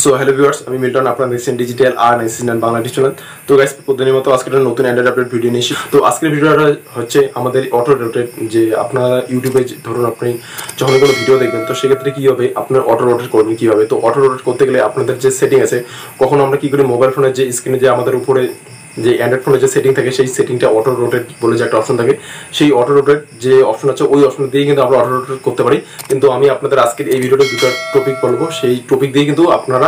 So hello viewers, আমি Milton, আপনারা দেখছেন ডিজিটাল আর অ্যাসিস্ট্যান্ট বাংলা চ্যানেল। তো গাইস, প্রতিদিনের মতো আজকে একটা নতুন অ্যান্ড্রয়েড আপডেট ভিডিও নিয়ে এসেছি। তো আজকের ভিডিওটা হচ্ছে আমাদের অটো রোটেট, যে আপনারা ইউটিউবে ধরুন আপনি যখন কোনো ভিডিও দেখবেন, তো সেক্ষেত্রে কী হবে, আপনার অটো রোটেট করবেন কীভাবে। তো অটো রোটেট করতে গেলে আপনাদের যে সেটিং আছে, কখন আমরা কী করি, মোবাইল ফোনের যে স্ক্রিনে যে আমাদের উপরে যে অ্যান্ড্রয়েড ফোনের যে সেটিং থাকে, সেই সেটিংটা অটো রোটেট বলে যে একটা অপশন থাকে, সেই অটো রোটেট যে অপশন আছে, ওই অপশন দিয়ে কিন্তু আমরা অটো রোটেট করতে পারি। কিন্তু আমি আপনাদের আজকের এই ভিডিওতে দুটো টপিক বলবো, সেই টপিক দিয়ে কিন্তু আপনারা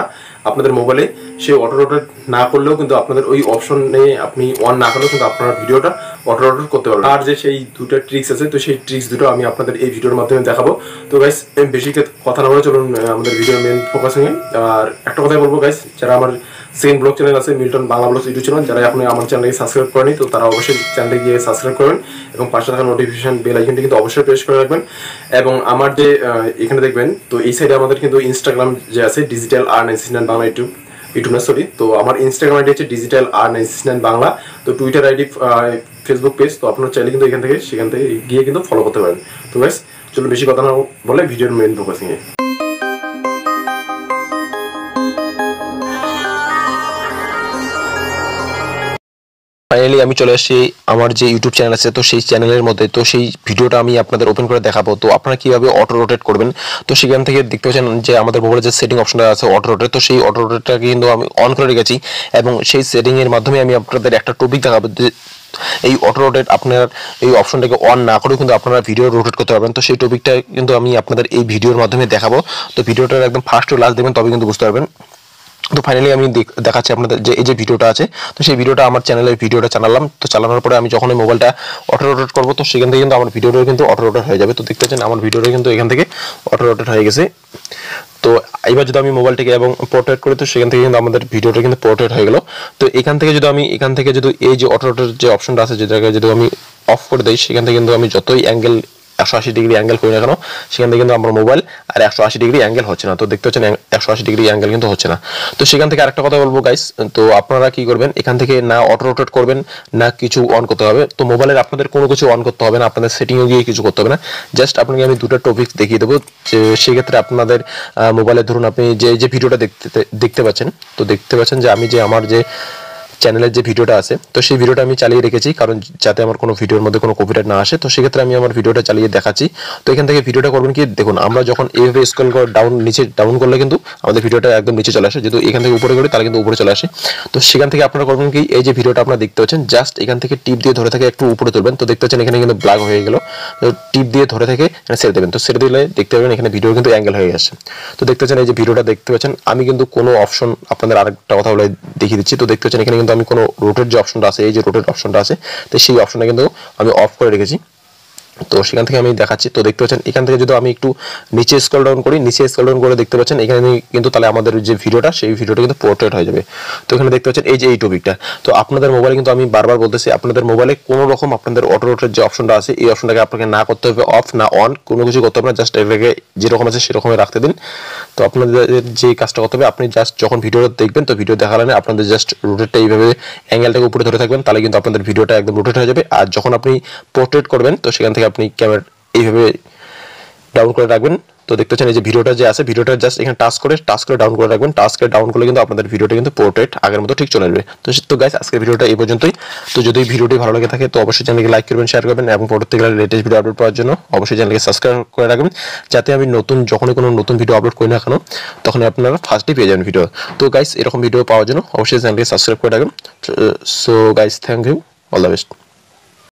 আপনাদের মোবাইলে সেই অটো রোটেট না করলেও কিন্তু আপনাদের ওই অপশনে আপনি অন না করলেও কিন্তু আপনারা ভিডিওটা অটো রোটেট করতে পারবেন। আর যে সেই দুটো ট্রিক্স আছে, তো সেই ট্রিক্স দুটো আমি আপনাদের এই ভিডিওর মাধ্যমে দেখাবো। তো গাইস, বেশি কথা না বলে চলুন আমাদের ভিডিওর মেন ফোকাসিংয়ে। আর একটা কথাই বলবো গাইস, যারা আমার সেকেন্ড ব্লগ চ্যানেল আছে Milton Bangla blog YouTube channel, যারা আপনি আমার চ্যানেলকে সাবস্ক্রাইব করেনি, তো তারা অবশ্যই চ্যানেলে গিয়ে সাবস্ক্রাইব করবেন এবং পাশে থাকা নোটিফিকেশন বেল আইকনটি কিন্তু অবশ্যই প্রেস করে রাখবেন। এবং আমার যে এখানে দেখবেন, তো এই সাইডে আমাদের কিন্তু ইনস্টাগ্রাম যে আছে, ডিজিটাল আর অ্যাসিস্ট্যান্ট বাংলা ইউটিউব না সরি, তো আমার ইনস্টাগ্রাম আইডি হচ্ছে ডিজিটাল আর অ্যাসিস্ট্যান্ট বাংলা, তো টুইটার আইডি, ফেসবুক পেজ, তো আপনার চাইলে কিন্তু সেখান থেকে গিয়ে কিন্তু ফলো করতে পারেন। তো গাইস, চলুন বেশি কথা না বলে ভিডিওর মেন ফোকাসিংয়ে। ফাইনালি আমি চলে আসছি আমার যে ইউটিউব চ্যানেল আছে, তো সেই চ্যানেলের মধ্যে। তো সেই ভিডিওটা আমি আপনাদের ওপেন করে দেখাবো, তো আপনারা কিভাবে অটো রোটেট করবেন। তো সেখান থেকে দেখতে পাচ্ছেন যে আমাদের মোবাইলের যে সেটিং অপশনটা আছে অটো রোটেট, তো সেই অটো রোটেটটাকে কিন্তু আমি অন করে রেখেছি এবং সেই সেটিং এর মাধ্যমে আমি আপনাদের একটা টপিক দেখাবো যে এই অটো রোটেট আপনার এই অপশনটাকে অন না করেও কিন্তু আপনারা ভিডিও রোটেট করতে পারবেন। তো সেই টপিকটা কিন্তু আমি আপনাদের এই ভিডিওর মাধ্যমে দেখাবো। তো ভিডিওটার একদম ফার্স্ট টু লাস্ট দেখবেন, তবে কিন্তু বুঝতে পারবেন। তো ফাইনালি আমি দেখাচ্ছি আপনাদের যে এই যে ভিডিওটা আছে, তো সেই ভিডিওটা আমার চ্যানেলের ভিডিওটা চালালাম। তো চালানোর পরে আমি যখন মোবাইলটা অটো রোটেট করবো, তো সেখান থেকে কিন্তু আমার ভিডিওটা কিন্তু অটো রোটেট হয়ে যাবে। তো দেখতে পাচ্ছেন আমার ভিডিওটা কিন্তু এখান থেকে অটো রোটেট হয়ে গেছে। তো এবার যদি আমি মোবাইলটাকে এবং পোর্ট্রেট করি, তো সেখান থেকে কিন্তু আমাদের ভিডিওটা কিন্তু পোর্ট্রেট হয়ে গেল। তো এখান থেকে যদি এই যে অটো রোটেট যে অপশনটা আছে, যেটাকে যদি আমি অফ করে দিই, সেখান থেকে কিন্তু আমি যতই অ্যাঙ্গেল 180 ডিগ্রি অ্যাঙ্গেল করি না কেন, সেখান থেকে কিন্তু আমার মোবাইল আর 180 ডিগ্রি অ্যাঙ্গেল হচ্ছে না। তো দেখতে পাচ্ছেন 180 ডিগ্রি অ্যাঙ্গেল কিন্তু হচ্ছে না। তো সেখান থেকে আরেকটা কথা বলবো গাইস, তো আপনারা কি করবেন, এখান থেকে না অটো রোটেট করবেন না কিছু অন করতে হবে। তো মোবাইলের আপনাদের কোনো কিছু অন করতে হবে না, আপনাদের সেটিংয়ে গিয়ে কিছু করতে হবে না। জাস্ট আপনাকে আমি দুটো টপিক দেখিয়ে দেবো, যে সেক্ষেত্রে আপনাদের মোবাইলে ধরুন আপনি যে ভিডিওটা দেখতে পাচ্ছেন, তো দেখতে পাচ্ছেন যে আমি যে আমার যে চ্যানেলের যে ভিডিওটা আছে, তো সেই ভিডিওটা আমি চালিয়ে রেখেছি, কারণ যাতে আমার কোনো ভিডিওর মধ্যে কোনো কপিরাইট না আসে। তো সেক্ষেত্রে আমি আমার ভিডিওটা চালিয়ে দেখাচ্ছি। তো এখান থেকে ভিডিওটা করবেন কি, দেখুন আমরা যখন এইভাবে স্ক্রল করে ডাউন করলে কিন্তু আমাদের ভিডিওটা একদম নিচে চলে আসে। যেহেতু এখান থেকে উপরে করি, তাহলে কিন্তু উপরে চলে আসে। তো সেখান থেকে আপনারা করবেন কি, এই যে ভিডিওটা আপনারা দেখতে পাচ্ছেন, জাস্ট এখান থেকে টিপ দিয়ে ধরে থেকে একটু উপরে তুলবেন। তো দেখতে পাচ্ছেন এখানে কিন্তু ব্ল্যাক হয়ে গেল। তো টিপ দিয়ে ধরে থেকে ছেড়ে দেবেন। তো ছেড়ে দিলে দেখতে পাবেন এখানে ভিডিও কিন্তু অ্যাঙ্গেল হয়ে গেছে। তো দেখতে পাচ্ছেন এই যে ভিডিওটা দেখতে পাচ্ছেন, আমি কিন্তু কোনো অপশন আপনাদের আরেকটা কথা বলে দেখিয়ে দিচ্ছি। তো দেখতে পাচ্ছেন এখানে কিন্তু আমি কোনো রোটেট যে অপশনটা আছে, এই যে রোটেট অপশনটা আছে, তো সেই অপশনটা কিন্তু আমি অফ করে রেখেছি। তো সেখান থেকে আমি দেখাচ্ছি। তো দেখতে পাচ্ছেন এখান থেকে যদি আমি একটু নিচে স্ক্রল ডাউন করে দেখতে পাচ্ছেন এখানে কিন্তু তাহলে আমাদের যে ভিডিওটা, সেই ভিডিওটা কিন্তু পোর্ট্রেট হয়ে যাবে। তো এখানে দেখতে পাচ্ছেন এই যে এই টপিকটা। তো আপনাদের মোবাইলে কিন্তু আমি বারবার বলতেছি, আপনাদের মোবাইলে কোনো রকম আপনাদের অটো রোটেট যে অপশনটা আছে, এই অপশনটাকে আপনাকে না করতে হবে অফ না অন, কোনো কিছু করতে হবে না। জাস্ট এটাকে যেরকম আছে সেরকমই রাখতে দিন। তো আপনাদের যে কাজটা করতে হবে, আপনি জাস্ট যখন ভিডিওটা দেখবেন, তো ভিডিও দেখালে আপনাদের জাস্ট রোটেটটা এইভাবে অ্যাঙ্গেলটাকে উপরে ধরে থাকবেন, তাহলে কিন্তু আপনাদের ভিডিওটা একদম রোটেট হয়ে যাবে। আর যখন আপনি পোর্ট্রেট করবেন, তো সেখান থেকে আপনি ক্যামেরা এইভাবে ডাউন করে রাখবেন। তো দেখতে পাচ্ছেন এই যে ভিডিওটা যে আছে, ভিডিওটা জাস্ট এখানে টাচ করে ডাউন করে রাখবেন। টাচ করে ডাউন করলে কিন্তু আপনাদের ভিডিওটা কিন্তু পোর্ট্রেট আগের মতো ঠিক চলে আসবে। তো গাইস, আজকের ভিডিওটা এই পর্যন্তই। তো যদি ভিডিওটি ভালো লাগে থাকে, তো অবশ্যই চ্যানেলকে লাইক করবেন, শেয়ার করবেন এবং পরবর্তীকালে লেটেস্ট ভিডিও আপলোড পাওয়ার জন্য অবশ্যই চ্যানেলকে সাবস্ক্রাইব করে রাখবেন, যাতে আমি যখনই কোনো নতুন ভিডিও আপলোড করি না কেন, তখন আপনারা ফার্স্টে পেয়ে যাবেন ভিডিও। তো গাইস, এরকম ভিডিও পাওয়ার জন্য অবশ্যই চ্যানেলকে সাবস্ক্রাইব করে রাখবেন। So guys, thank you, all the best.